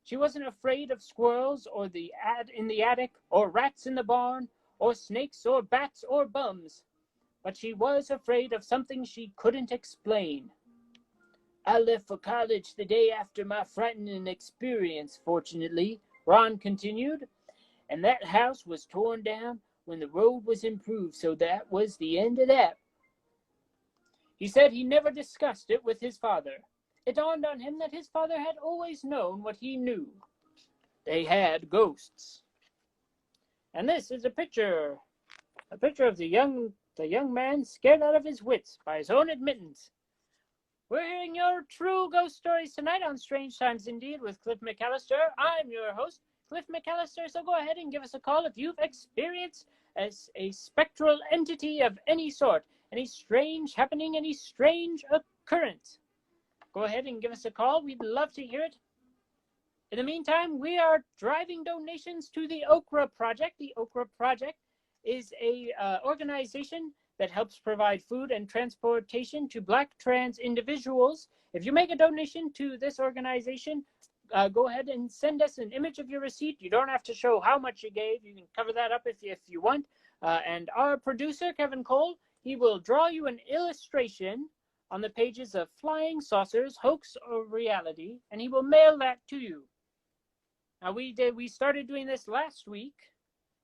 A: She wasn't afraid of squirrels or in the attic or rats in the barn or snakes, or bats, or bums. But she was afraid of something she couldn't explain. I left for college the day after my frightening experience, fortunately, Ron continued, and that house was torn down when the road was improved, so that was the end of that. He said he never discussed it with his father. It dawned on him that his father had always known what he knew. They had ghosts. And this is a picture of the young man scared out of his wits by his own admittance. We're hearing your true ghost stories tonight on Strange Times Indeed with Cliff McAllister. I'm your host, Cliff McAllister, so go ahead and give us a call if you've experienced a spectral entity of any sort, any strange happening, any strange occurrence. Go ahead and give us a call. We'd love to hear it. In the meantime, we are driving donations to the Okra Project. The Okra Project is a organization that helps provide food and transportation to Black trans individuals. If you make a donation to this organization, go ahead and send us an image of your receipt. You don't have to show how much you gave. You can cover that up if you want. And our producer, Kevin Cole, he will draw you an illustration on the pages of Flying Saucers, Hoax or Reality, and he will mail that to you. Now, we started doing this last week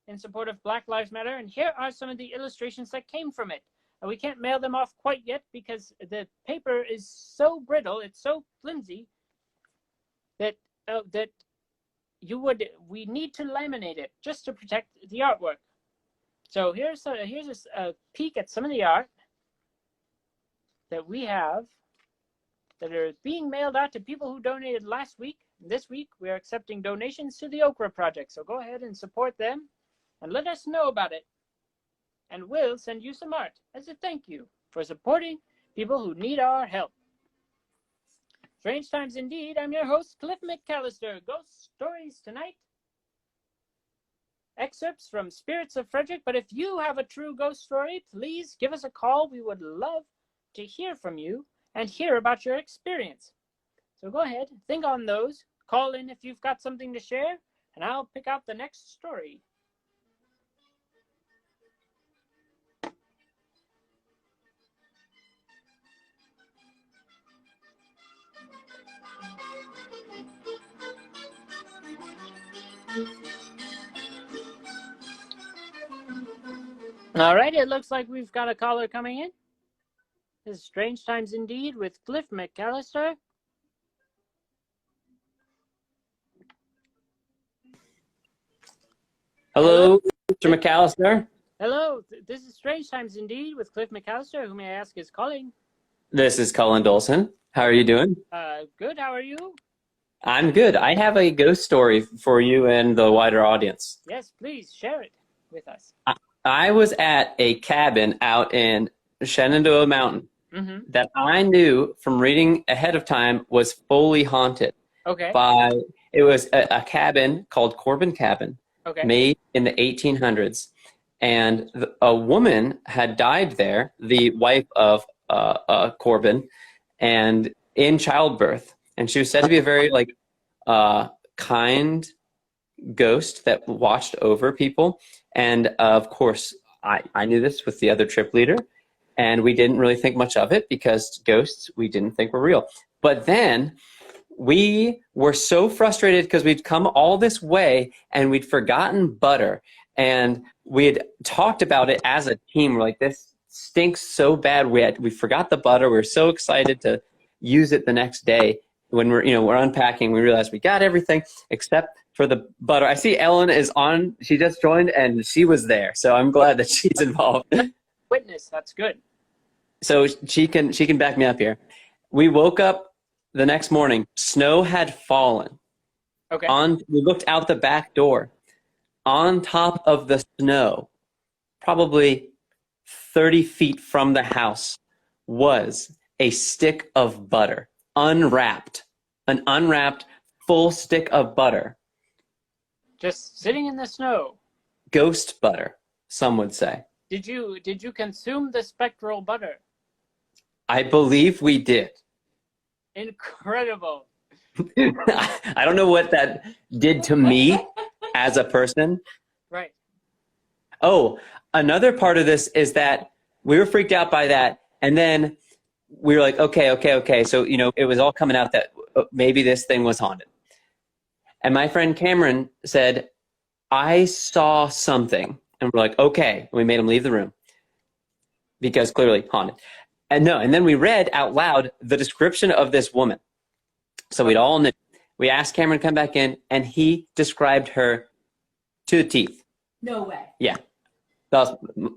A: in support of Black Lives Matter, and here are some of the illustrations that came from it. We can't mail them off quite yet because the paper is so brittle, it's so flimsy, that we need to laminate it just to protect the artwork. So here's a peek at some of the art that we have that are being mailed out to people who donated last week. This week, we are accepting donations to the Okra Project, so go ahead and support them and let us know about it. And we'll send you some art as a thank you for supporting people who need our help. Strange Times Indeed, I'm your host, Cliff McAllister. Ghost stories tonight. Excerpts from Spirits of Frederick, but if you have a true ghost story, please give us a call. We would love to hear from you and hear about your experience. So go ahead, think on those. Call in if you've got something to share, and I'll pick out the next story. All right, it looks like we've got a caller coming in. This is Strange Times Indeed with Cliff McAllister.
D: Hello, Mr. McAllister.
A: Hello, this is Strange Times Indeed with Cliff McAllister. Who may I ask is calling?
D: This is Cullen Dolson. How are you doing?
A: Good. How are you?
D: I'm good. I have a ghost story for you and the wider audience.
A: Yes, please share it with us.
D: I was at a cabin out in Shenandoah Mountain that I knew from reading ahead of time was fully haunted.
A: Okay.
D: It was a cabin called Corbin Cabin, made in the 1800s. And a woman had died there, the wife of Corbin, and in childbirth. And she was said to be a very kind ghost that watched over people. And of course, I knew this with the other trip leader, and we didn't really think much of it because ghosts we didn't think were real. But then we were so frustrated because we'd come all this way and we'd forgotten butter. And we had talked about it as a team. We're like, this stinks so bad. We forgot the butter. We were so excited to use it the next day. When we're unpacking, we realized we got everything except for the butter. I see Ellen is on. She just joined and she was there. So I'm glad that she's involved.
A: Witness, that's good.
D: So she can back me up here. We woke up the next morning. Snow had fallen.
A: Okay.
D: We looked out the back door. On top of the snow, probably 30 feet from the house, was a stick of butter, unwrapped, an unwrapped full stick of butter.
A: Just sitting in the snow.
D: Ghost butter, some would say.
A: Did you consume the spectral butter?
D: I believe we did.
A: Incredible.
D: I don't know what that did to me as a person.
A: Right.
D: Oh, another part of this is that we were freaked out by that. And then we were like, okay. So, it was all coming out that maybe this thing was haunted. And my friend Cameron said, I saw something. And we're like, okay. And we made him leave the room because clearly haunted. And then we read out loud the description of this woman. So we'd all knew. We asked Cameron to come back in, and he described her to the teeth.
E: No way.
D: Yeah.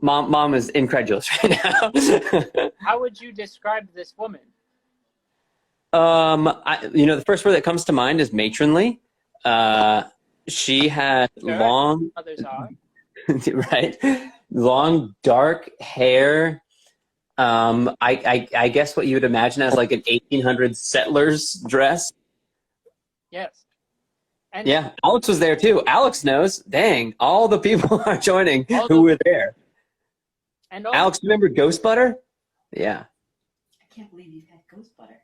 D: Mom is incredulous right now.
A: How would you describe this woman?
D: The first word that comes to mind is matronly. She had long,
A: others are.
D: right? Long, dark hair. I guess what you would imagine as like an 1800s settler's dress.
A: Yes. And
D: yeah, Alex was there too. Alex knows. Dang, all the people are joining who were there.
A: And
D: Alex, remember Ghost Butter? Yeah.
E: I can't believe you've had ghost butter.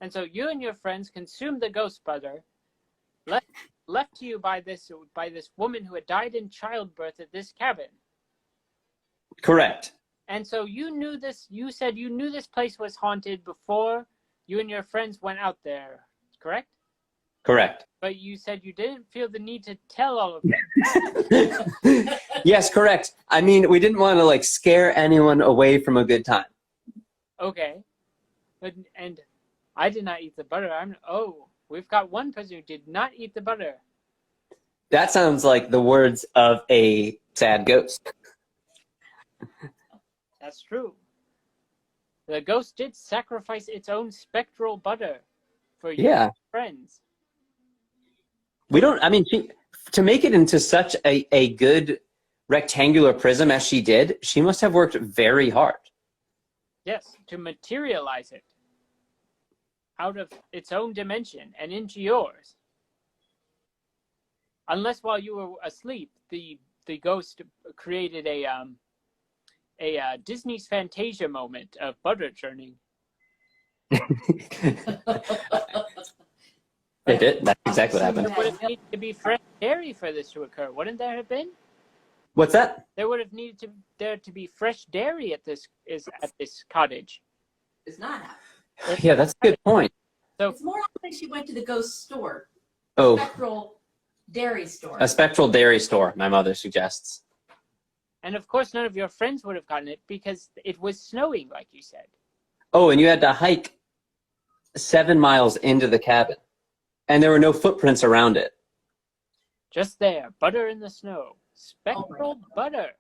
A: And so you and your friends consumed the ghost butter, left to you by this woman who had died in childbirth at this cabin.
D: Correct.
A: And so you knew this. You said you knew this place was haunted before you and your friends went out there. Correct?
D: Correct.
A: But you said you didn't feel the need to tell all of them.
D: Yes, correct. I mean, we didn't want to scare anyone away from a good time.
A: Okay. And I did not eat the butter. We've got one person who did not eat the butter.
D: That sounds like the words of a sad ghost.
A: That's true. The ghost did sacrifice its own spectral butter for your friends.
D: To make it into such a good rectangular prism as she did, she must have worked very hard.
A: Yes, to materialize it out of its own dimension and into yours. Unless while you were asleep, the ghost created a Disney's Fantasia moment of butter churning.
D: They did. That's exactly what happened.
A: There would have needed to be fresh dairy for this to occur, wouldn't there have been?
D: What's that?
A: There would have needed to be fresh dairy at this cottage.
E: It's not.
D: Yeah, that's a good point.
A: So
E: it's more likely she went to the ghost store.
D: Oh.
E: Spectral dairy store.
D: A spectral dairy store, my mother suggests.
A: And of course, none of your friends would have gotten it because it was snowing, like you said.
D: Oh, and you had to hike 7 miles into the cabin. And there were no footprints around it.
A: Just there, butter in the snow. Spectral butter.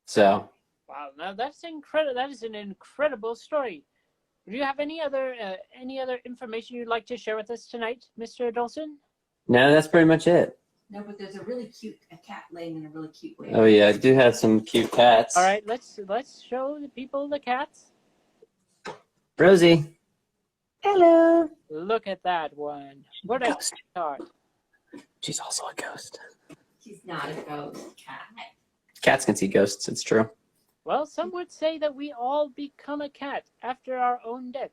D: So.
A: Wow, now that's incredible. That is an incredible story. Do you have any other information you'd like to share with us tonight, Mr. Dawson?
D: No, that's pretty much it.
E: No, but there's a cat laying in a really cute way.
D: Oh yeah, I do have some cute cats.
A: All right, let's show the people the cats.
D: Rosie.
E: Hello.
A: Look at that one. What a start.
D: She's also a ghost.
E: She's not a ghost cat.
D: Cats can see ghosts, it's true.
A: Well, some would say that we all become a cat after our own death.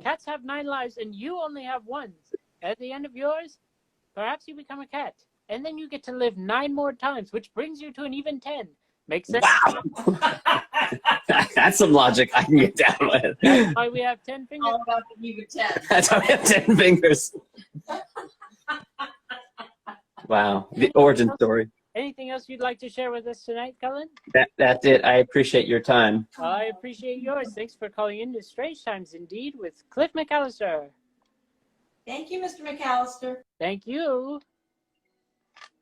A: Cats have 9 lives and you only have 1. At the end of yours, perhaps you become a cat. And then you get to live 9 more times, which brings you to an even 10. Makes sense?
D: Wow! That's some logic I can get down with.
A: That's why we have 10 fingers.
E: All about the even 10.
D: That's why we have 10 fingers. Wow, the origin story.
A: Anything else you'd like to share with us tonight, Cullen?
D: That's it. I appreciate your time.
A: I appreciate yours. Thanks for calling in to Strange Times Indeed with Cliff McAllister.
E: Thank you, Mr. McAllister.
A: Thank you.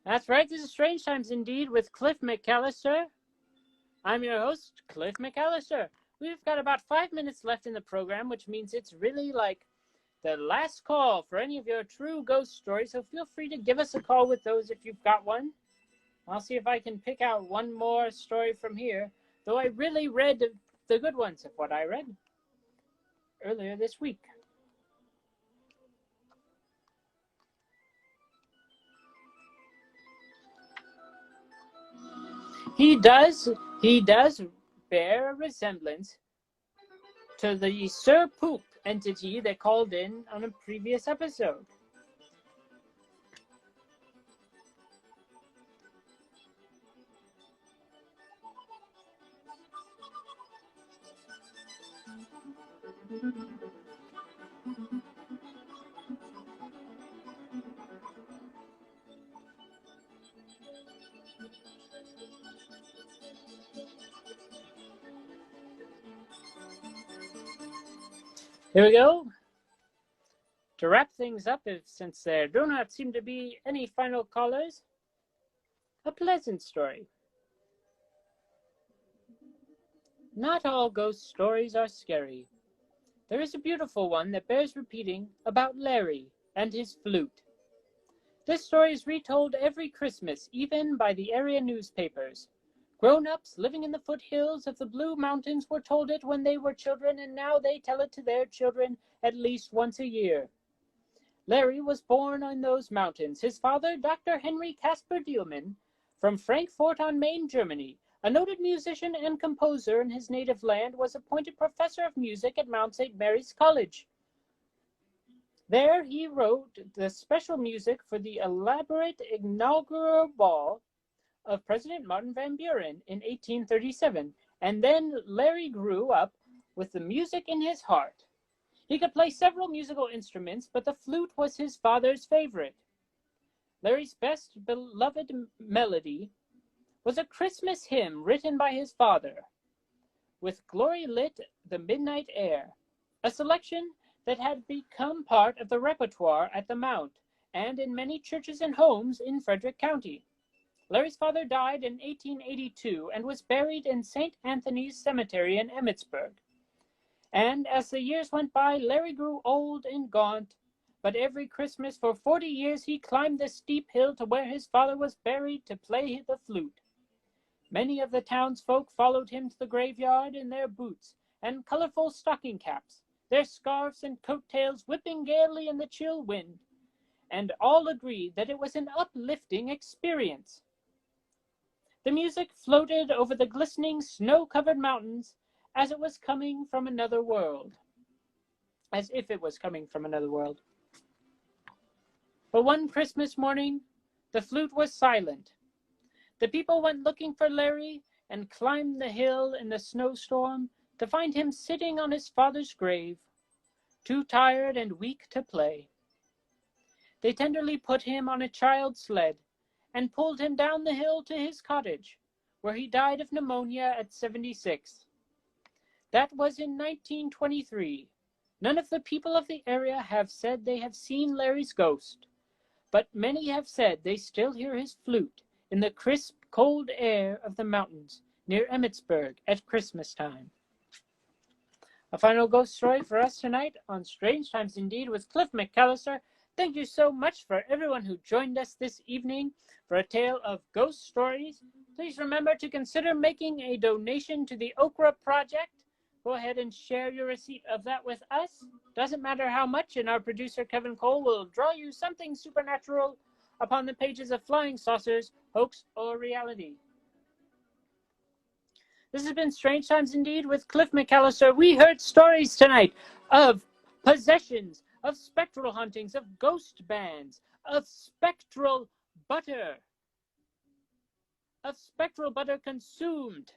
A: That's right. This is Strange Times Indeed with Cliff McAllister. I'm your host, Cliff McAllister. We've got about 5 minutes left in the program, which means it's really like the last call for any of your true ghost stories. So feel free to give us a call with those if you've got one. I'll see if I can pick out one more story from here, though I really read the good ones of what I read earlier this week. He does bear a resemblance to the Sir Poop entity that called in on a previous episode. Here we go. To wrap things up, since there do not seem to be any final callers, a pleasant story. Not all ghost stories are scary. There is a beautiful one that bears repeating about Larry and his flute. This story is retold every Christmas, even by the area newspapers. Grown-ups living in the foothills of the Blue Mountains were told it when they were children, and now they tell it to their children at least once a year. Larry was born in those mountains. His father, Dr. Henry Caspar Dielman, from Frankfurt on Main, Germany, a noted musician and composer in his native land, was appointed professor of music at Mount St. Mary's College. There he wrote the special music for the elaborate inaugural ball of President Martin Van Buren in 1837, and then Larry grew up with the music in his heart. He could play several musical instruments, but the flute was his father's favorite. Larry's best beloved melody was a Christmas hymn written by his father, "With Glory Lit the Midnight Air," a selection that had become part of the repertoire at the Mount and in many churches and homes in Frederick County. Larry's father died in 1882 and was buried in St. Anthony's Cemetery in Emmitsburg. And as the years went by, Larry grew old and gaunt, but every Christmas for 40 years he climbed the steep hill to where his father was buried to play the flute. Many of the townsfolk followed him to the graveyard in their boots and colorful stocking caps, their scarves and coat-tails whipping gaily in the chill wind, and all agreed that it was an uplifting experience. The music floated over the glistening snow-covered mountains as it was coming from another world, as if it was coming from another world. But one Christmas morning, the flute was silent. The people went looking for Larry and climbed the hill in the snowstorm to find him sitting on his father's grave, too tired and weak to play. They tenderly put him on a child's sled and pulled him down the hill to his cottage, where he died of pneumonia at 76. That was in 1923. None of the people of the area have said they have seen Larry's ghost, but many have said they still hear his flute in the crisp, cold air of the mountains near Emmitsburg at Christmas time. A final ghost story for us tonight on Strange Times Indeed with Cliff McAllister. Thank you so much for everyone who joined us this evening for a tale of ghost stories. Please remember to consider making a donation to the Okra Project. Go ahead and share your receipt of that with us. Doesn't matter how much, and our producer Kevin Cole will draw you something supernatural upon the pages of Flying Saucers, Hoax or Reality. This has been Strange Times Indeed with Cliff McAllister. We heard stories tonight of possessions, of spectral hauntings, of ghost bands, of spectral butter consumed